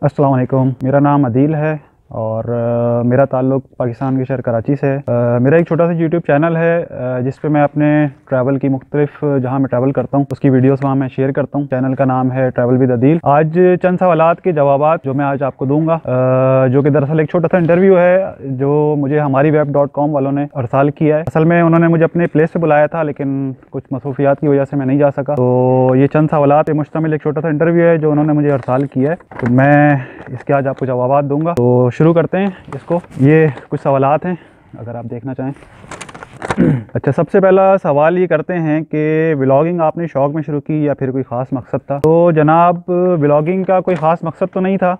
अस्सलाम वालेकुम। मेरा नाम अदील है और मेरा ताल्लुक़ पाकिस्तान के शहर कराची से है। मेरा एक छोटा सा यूट्यूब चैनल है जिस पे मैं अपने ट्रैवल की मुख्तलिफ जहाँ मैं ट्रैवल करता हूँ उसकी वीडियोस वहाँ मैं शेयर करता हूँ। चैनल का नाम है ट्रैवल विद अदील। आज चंद सवालात के जवाबात जो मैं आज आपको दूंगा, जो कि दरअसल एक छोटा सा इंटरव्यू है जो मुझे हमारी web.com वालों ने अरसाल किया है। असल में उन्होंने मुझे अपने प्लेस पर बुलाया था, लेकिन कुछ मसरूफियात की वजह से मैं नहीं जा सका। तो ये चंद सवालात पे मुश्तमिल एक छोटा सा इंटरव्यू है जो उन्होंने मुझे अरसाल किया है, तो मैं इसके आज आपको जवाबात दूंगा। तो शुरू करते हैं इसको। ये कुछ सवालात हैं, अगर आप देखना चाहें। अच्छा, सबसे पहला सवाल ये करते हैं कि व्लॉगिंग आपने शौक़ में शुरू की या फिर कोई ख़ास मकसद था? तो जनाब, व्लॉगिंग का कोई ख़ास मकसद तो नहीं था।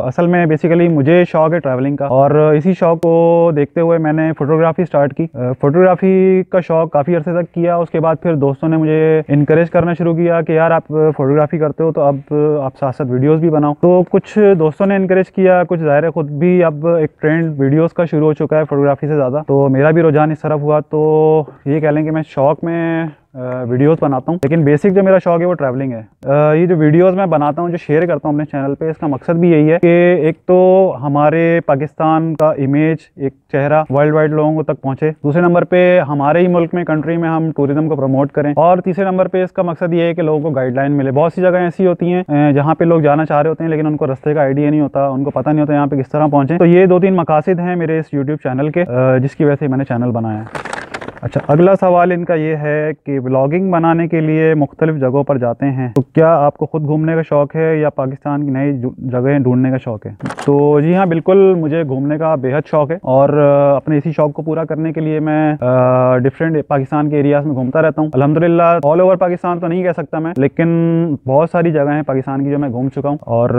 असल में बेसिकली मुझे शौक़ है ट्रैवलिंग का, और इसी शौक़ को देखते हुए मैंने फ़ोटोग्राफ़ी स्टार्ट की। फ़ोटोग्राफ़ी का शौक़ काफ़ी अरसे तक किया। उसके बाद फिर दोस्तों ने मुझे इनकरेज करना शुरू किया कि यार आप फ़ोटोग्राफ़ी करते हो तो अब आप साथ साथ वीडियोज़ भी बनाओ। तो कुछ दोस्तों ने इनकरेज किया, कुछ ज़ाहिर है ख़ुद भी अब एक ट्रेंड वीडियोज़ का शुरू हो चुका है फ़ोटोग्राफ़ी से ज़्यादा। तो मेरा भी रुझान इस तरफ हुआ। तो ये कह लें कि मैं शौक़ में वीडियोस बनाता हूँ, लेकिन बेसिक जो मेरा शौक़ है वो ट्रैवलिंग है। ये जो वीडियोस मैं बनाता हूँ, जो शेयर करता हूँ अपने चैनल पे, इसका मकसद भी यही है कि एक तो हमारे पाकिस्तान का इमेज, एक चेहरा वर्ल्ड वाइड लोगों तक पहुँचे। दूसरे नंबर पे हमारे ही मुल्क में, कंट्री में हम टूरिज्म को प्रमोट करें। और तीसरे नंबर पे इसका मकसद ये है कि लोगों को गाइडलाइन मिले। बहुत सी जगह ऐसी होती हैं जहाँ पे लोग जाना चाह रहे होते हैं, लेकिन उनको रास्ते का आइडिया नहीं होता, उनको पता नहीं होता यहाँ पे किस तरह पहुँचे। तो ये 2-3 मकासद हैं मेरे इस यूट्यूब चैनल के, जिसकी वजह से मैंने चैनल बनाया है। अच्छा, अगला सवाल इनका ये है कि व्लॉगिंग बनाने के लिए मुख्तलिफ जगहों पर जाते हैं, तो क्या आपको ख़ुद घूमने का शौक़ है या पाकिस्तान की नई जगहें ढूंढने का शौक़ है? तो जी हाँ, बिल्कुल मुझे घूमने का बेहद शौक़ है, और अपने इसी शौक़ को पूरा करने के लिए मैं डिफरेंट पाकिस्तान के एरियाज़ में घूमता रहता हूँ। अल्हम्दुलिल्लाह ऑल ओवर पाकिस्तान तो नहीं कह सकता मैं, लेकिन बहुत सारी जगह हैं पाकिस्तान की जो मैं घूम चुका हूँ। और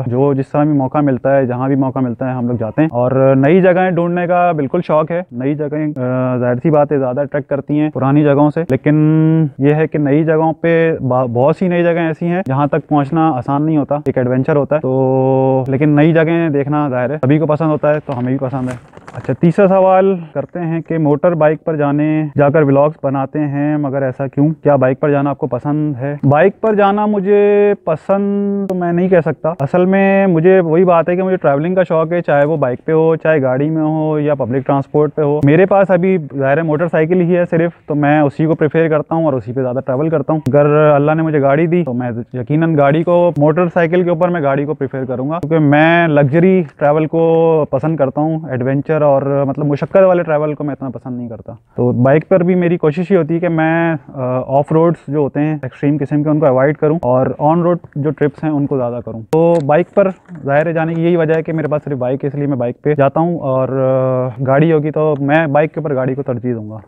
जो जिस तरह भी मौका मिलता है, जहाँ भी मौका मिलता है, हम लोग जाते हैं। और नई जगहें ढूंढने का बिल्कुल शौक़ है। नई जगहें ज़ाहिर सी बात है ज़्यादा अट्रैक्ट करती हैं पुरानी जगहों से, लेकिन यह है कि नई जगहों पे बहुत सी नई जगह ऐसी हैं जहां तक पहुंचना आसान नहीं होता, एक एडवेंचर होता है। तो लेकिन नई जगहें देखना ज़ाहिर है सभी को पसंद होता है, तो हमें भी पसंद है। अच्छा, तीसरा सवाल करते हैं कि मोटर बाइक पर जाकर व्लॉग्स बनाते हैं, मगर ऐसा क्यों? क्या बाइक पर जाना आपको पसंद है? बाइक पर जाना मुझे पसंद तो मैं नहीं कह सकता। असल में मुझे वही बात है कि मुझे ट्रैवलिंग का शौक़ है, चाहे वो बाइक पे हो, चाहे गाड़ी में हो, या पब्लिक ट्रांसपोर्ट पे हो। मेरे पास अभी ज़ाहिर है मोटरसाइकिल ही है सिर्फ, तो मैं उसी को प्रेफर करता हूँ और उसी पे ज़्यादा ट्रैवल करता हूँ। अगर अल्लाह ने मुझे गाड़ी दी तो मैं यकीनन गाड़ी को, मोटरसाइकिल के ऊपर मैं गाड़ी को प्रेफर करूँगा, क्योंकि मैं लग्जरी ट्रैवल को पसंद करता हूँ। एडवेंचर और मतलब मुशक्क़त वाले ट्रैवल को मैं इतना पसंद नहीं करता। तो बाइक पर भी मेरी कोशिश ही होती है कि मैं ऑफ रोड्स जो होते हैं एक्सट्रीम किस्म के, उनको अवॉइड करूँ, और ऑन रोड जो ट्रिप्स हैं उनको ज़्यादा करूँ। तो बाइक पर ज़ाहिर है जाने की यही वजह है कि मेरे पास सिर्फ बाइक है, इसलिए मैं बाइक पे जाता हूँ। और गाड़ी होगी तो मैं बाइक के ऊपर गाड़ी को तरजीह दूँगा।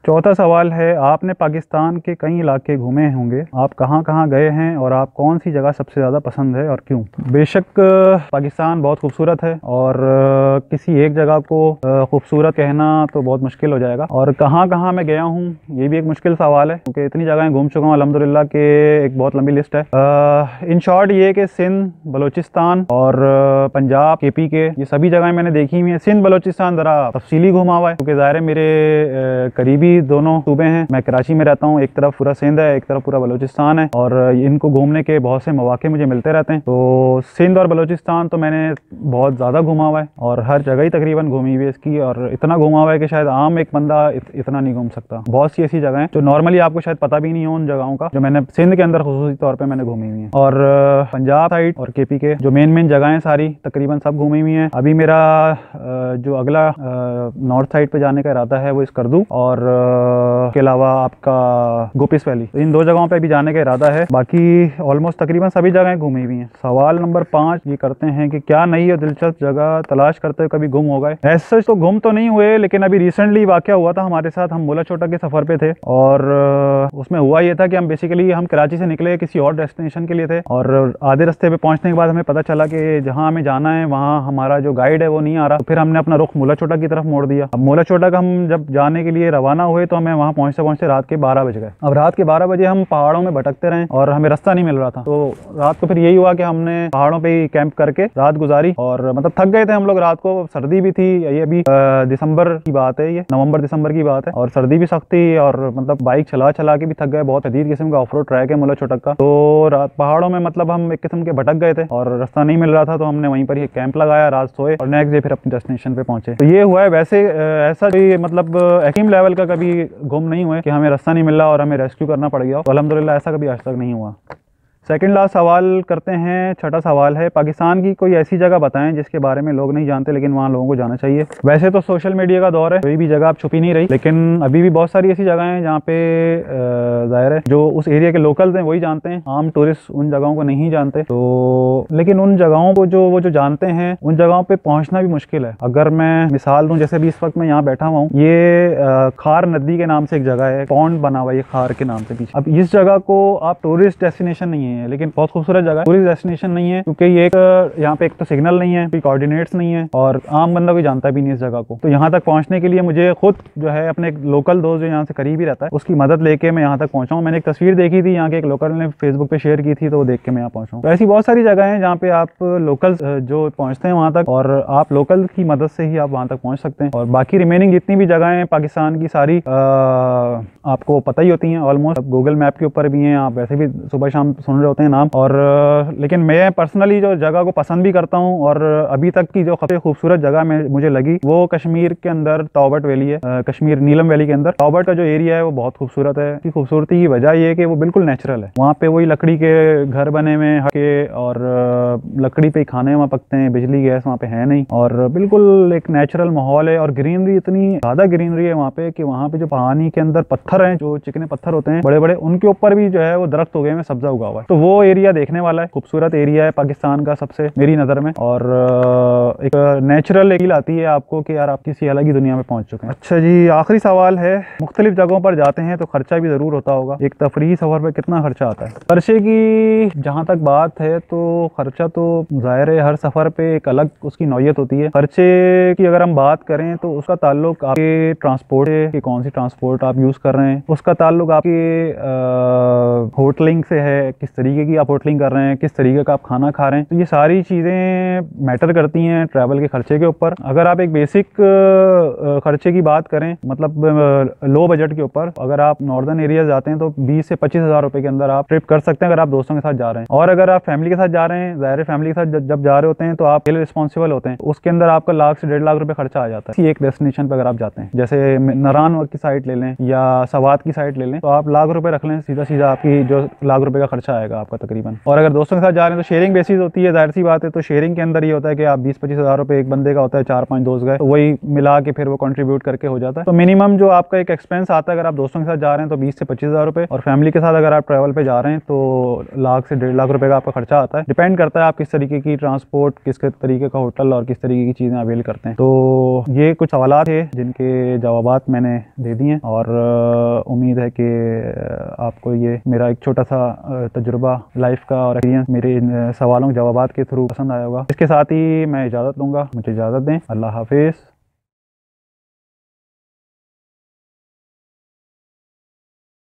चौथा सवाल है, आपने पाकिस्तान के कई इलाके घूमे होंगे, आप कहाँ कहाँ गए हैं और आप कौन सी जगह सबसे ज़्यादा पसंद है और क्यों? बेशक पाकिस्तान बहुत खूबसूरत है, और किसी एक जगह को खूबसूरत कहना तो बहुत मुश्किल हो जाएगा। और कहाँ कहाँ मैं गया हूँ ये भी एक मुश्किल सवाल है, क्योंकि इतनी जगहें घूम चुका हूँ अल्हम्दुलिल्लाह के एक बहुत लंबी लिस्ट है। इन शॉर्ट ये कि सिंध, बलूचिस्तान और पंजाब, KP के, ये सभी जगहें मैंने देखी हुई हैं। सिंध बलूचिस्तान ज़रा तफसीली घूमा हुआ है, क्योंकि ज़ाहिर है मेरे करीबी दोनों सूबे हैं। मैं कराची में रहता हूँ, एक तरफ पूरा सिंध है, एक तरफ पूरा बलूचिस्तान है, और इनको घूमने के बहुत से मौके मुझे मिलते रहते हैं। तो सिंध और बलूचिस्तान तो मैंने बहुत ज़्यादा घूमा हुआ है, और हर जगह ही तकरीबन घूमी हुई है इसकी, और इतना घूमा हुआ है कि शायद आम एक बंदा इतना नहीं घूम सकता। बहुत सी ऐसी जगह हैं जो नॉर्मली आपको शायद पता भी नहीं हो उन जगहों का, जो मैंने सिंध के अंदर खुसूसी तौर पर मैंने घूमी हुई हैं। और पंजाब साइड और KP के जो मेन जगहें सारी तकरीबन सब घूमी हुई हैं। अभी मेरा जो अगला नॉर्थ साइड पे जाने का इरादा है वो स्कर्दू, और के अलावा आपका गोपिस वैली, तो इन 2 जगहों पे भी जाने का इरादा है। बाकी ऑलमोस्ट तकरीबन सभी जगहें घूमी हुई हैं। सवाल नंबर 5 ये करते हैं कि क्या नई और दिलचस्प जगह तलाश करते हुए कभी गुम हो गए? ऐसे तो गुम तो नहीं हुए, लेकिन अभी रिसेंटली वाकया हुआ था हमारे साथ। हम मोला छोटा के सफ़र पे थे, और उसमें हुआ ये था कि हम कराची से निकले किसी और डेस्टिनेशन के लिए थे, और आधे रास्ते पे पहुंचने के बाद हमें पता चला कि जहाँ हमें जाना है वहाँ हमारा जो गाइड है वो नहीं आ रहा। तो फिर हमने अपना रुख मोला छोटा की तरफ मोड़ दिया। अब मोला छोटा का हम जब जाने के लिए रवाना हुए तो हमें वहाँ पहुँचते पहुँचते रात के 12 बज गए। अब रात के 12 बजे हम पहाड़ों में भटकते रहे और हमें रास्ता नहीं मिल रहा था। तो रात को फिर यही हुआ कि हमने पहाड़ों पे ही कैंप करके रात गुजारी और मतलब थक गए थे हम लोग रात को। सर्दी भी थी, ये अभी दिसंबर की बात है, ये नवंबर दिसंबर की बात है और सर्दी भी सख्त थी और मतलब बाइक चला चला के भी थक गए। बहुत अजीब किस्म का ऑफ रोड ट्रैक है मुला छोटक का। तो रात पहाड़ों में मतलब हम एक किस्म के भटक गए थे और रास्ता नहीं मिल रहा था, तो हमने वहीं पर ही कैंप लगाया, रात सोए और नेक्स्ट डे फिर अपनी डेस्टिनेशन पे पहुंचे। तो ये हुआ है। वैसे ऐसा कोई मतलब एक्सट्रीम लेवल का कभी गुम नहीं हुए कि हमें रास्ता नहीं मिला और हमें रेस्क्यू करना पड़ गया। तो अल्हम्दुलिल्लाह ऐसा कभी आज तक नहीं हुआ। सेकंड लास्ट सवाल करते हैं, छठा सवाल है, पाकिस्तान की कोई ऐसी जगह बताएं जिसके बारे में लोग नहीं जानते लेकिन वहाँ लोगों को जाना चाहिए। वैसे तो सोशल मीडिया का दौर है, कोई भी जगह अब छुपी नहीं रही, लेकिन अभी भी बहुत सारी ऐसी जगह हैं जहाँ पे जाहिर है जो उस एरिया के लोकल्स हैं वही जानते हैं, आम टूरिस्ट उन जगहों को नहीं जानते। तो लेकिन उन जगहों को वो जो जानते हैं उन जगहों पे पहुँचना भी मुश्किल है। अगर मैं मिसाल दूँ, जैसे अभी इस वक्त मैं यहाँ बैठा हुआ हूँ, ये खार नदी के नाम से एक जगह है, पॉन्ड बना हुआ है ये खार के नाम से पीछे। अब इस जगह को आप टूरिस्ट डेस्टिनेशन नहीं है लेकिन बहुत खूबसूरत जगह है, टूरिस्ट डेस्टिनेशन नहीं है क्योंकि ये यहाँ पे एक तो सिग्नल नहीं है, कोई कोऑर्डिनेट्स नहीं है और आम बंदा कोई जानता भी नहीं इस जगह को। तो यहाँ तक पहुँचने के लिए मुझे खुद जो है अपने एक लोकल दोस्त जो यहाँ से करीब ही रहता है उसकी मदद लेके मैं यहाँ तक पहुँचा हूँ। मैंने एक तस्वीर देखी थी यहाँ के एक लोकल ने फेसबुक पे शेयर की थी, तो वो देख के मैं यहाँ पहुँचा हूँ। तो ऐसी बहुत सारी जगह हैं जहाँ पे आप लोकल जो पहुँचते हैं वहाँ तक, और आप लोकल की मदद से ही आप वहाँ तक पहुँच सकते हैं। और बाकी रिमेनिंग जितनी भी जगह हैं पाकिस्तान की सारी आपको पता ही होती हैं ऑलमोस्ट, गूगल मैप के ऊपर भी हैं, आप वैसे भी सुबह शाम सुन रहे होते हैं नाम। और लेकिन मैं पर्सनली जो जगह को पसंद भी करता हूँ और अभी तक की जो सबसे खूबसूरत जगह में मुझे लगी वो कश्मीर के अंदर तौबट वैली है। कश्मीर नीलम वैली के अंदर तौबट का जो एरिया है वो बहुत खूबसूरत है। इसकी खूबसूरती की वजह ये है कि वो बिल्कुल नेचुरल है। वहाँ पे वही लकड़ी के घर बने हुए हैं और लकड़ी पे खाने वहाँ पकते हैं, बिजली गैस वहाँ पे है नहीं और बिल्कुल एक नेचुरल माहौल है। और ग्रीनरी, इतनी ज्यादा ग्रीनरी है वहाँ पे कि वहाँ पे जो पानी के अंदर पत्थर हैं, जो चिकने पत्थर होते हैं बड़े बड़े, उनके ऊपर भी जो है वो दरख्त हो गए हैं, सब्जा उगा हुआ है। तो वो एरिया देखने वाला है, खूबसूरत एरिया है पाकिस्तान का सबसे मेरी नज़र में। और एक नेचुरल फील आती है आपको कि यार आप किसी अलग ही दुनिया में पहुंच चुके हैं। अच्छा जी, आखिरी सवाल है, मुख्तलिफ जगहों पर जाते हैं तो खर्चा भी ज़रूर होता होगा, एक तफरीही सफ़र पर कितना खर्चा आता है? खर्चे की जहाँ तक बात है तो खर्चा तो ज़ाहिर है हर सफ़र पे एक अलग उसकी नौयत होती है। खर्चे की अगर हम बात करें तो उसका ताल्लुक आपके ट्रांसपोर्ट है कि कौन सी ट्रांसपोर्ट आप यूज़ कर रहे हैं, उसका ताल्लुक आपके होटलिंग से है, किस तरीके की आप होटलिंग कर रहे हैं, किस तरीके का आप खाना खा रहे हैं। तो ये सारी चीज़ें मैटर करती हैं ट्रैवल के खर्चे के ऊपर। अगर आप एक बेसिक खर्चे की बात करें, मतलब लो बजट के ऊपर, अगर आप नॉर्दर्न एरिया जाते हैं तो 20 से 25 हज़ार रुपए के अंदर आप ट्रिप कर सकते हैं अगर आप दोस्तों के साथ जा रहे हैं। और अगर आप फैमिली के साथ जा रहे हैं, ज़ाहिर फैमिली के साथ जब जा रहे होते हैं तो आप रिस्पॉन्सिबल होते हैं, उसके अंदर आपका लाख से 1.5 लाख रुपए खर्चा आ जाता है एक डेस्टिनेशन पर। अगर आप जाते हैं जैसे नरान की साइड ले लें या सवात की साइड ले लें तो आप लाख रुपए रख लें, सीधा सीधा आपकी जो लाख रुपए का खर्चा आएगा आपका तकरीबन। और अगर दोस्तों के साथ जा रहे हैं तो शेयरिंग बेसिस होती है, जाहिर सी बात है। तो शेयरिंग के अंदर ये होता है कि आप 20-25 हज़ार रुपए एक बंदे का होता है, 4-5 दोस्त गए तो वही मिला के फिर वो कंट्रीब्यूट करके हो जाता है। तो मिनिमम जो आपका एक एक्सपेंस आता है अगर आप दोस्तों के साथ जा रहे हैं तो 20 से 25 हज़ार रुपए, और फैमिली के साथ अगर आप ट्रैवल पे जा रहे हैं तो लाख से 1.5 लाख रुपए का आपका खर्चा आता है। डिपेंड करता है आप किस तरीके की ट्रांसपोर्ट, किस तरीके का होटल और किस तरीके की चीज़ें अवेल करते हैं। तो ये कुछ सवाल थे जिनके जवाबात मैंने दे दिए और उम्मीद है कि आपको ये मेरा एक छोटा सा तजुर्बा लाइफ का और एक्सपीरियंस मेरे इन सवालों के जवाबात के थ्रू पसंद आया होगा। इसके साथ ही मैं इजाज़त लूँगा, मुझे इजाज़त दें। अल्लाह हाफिज़।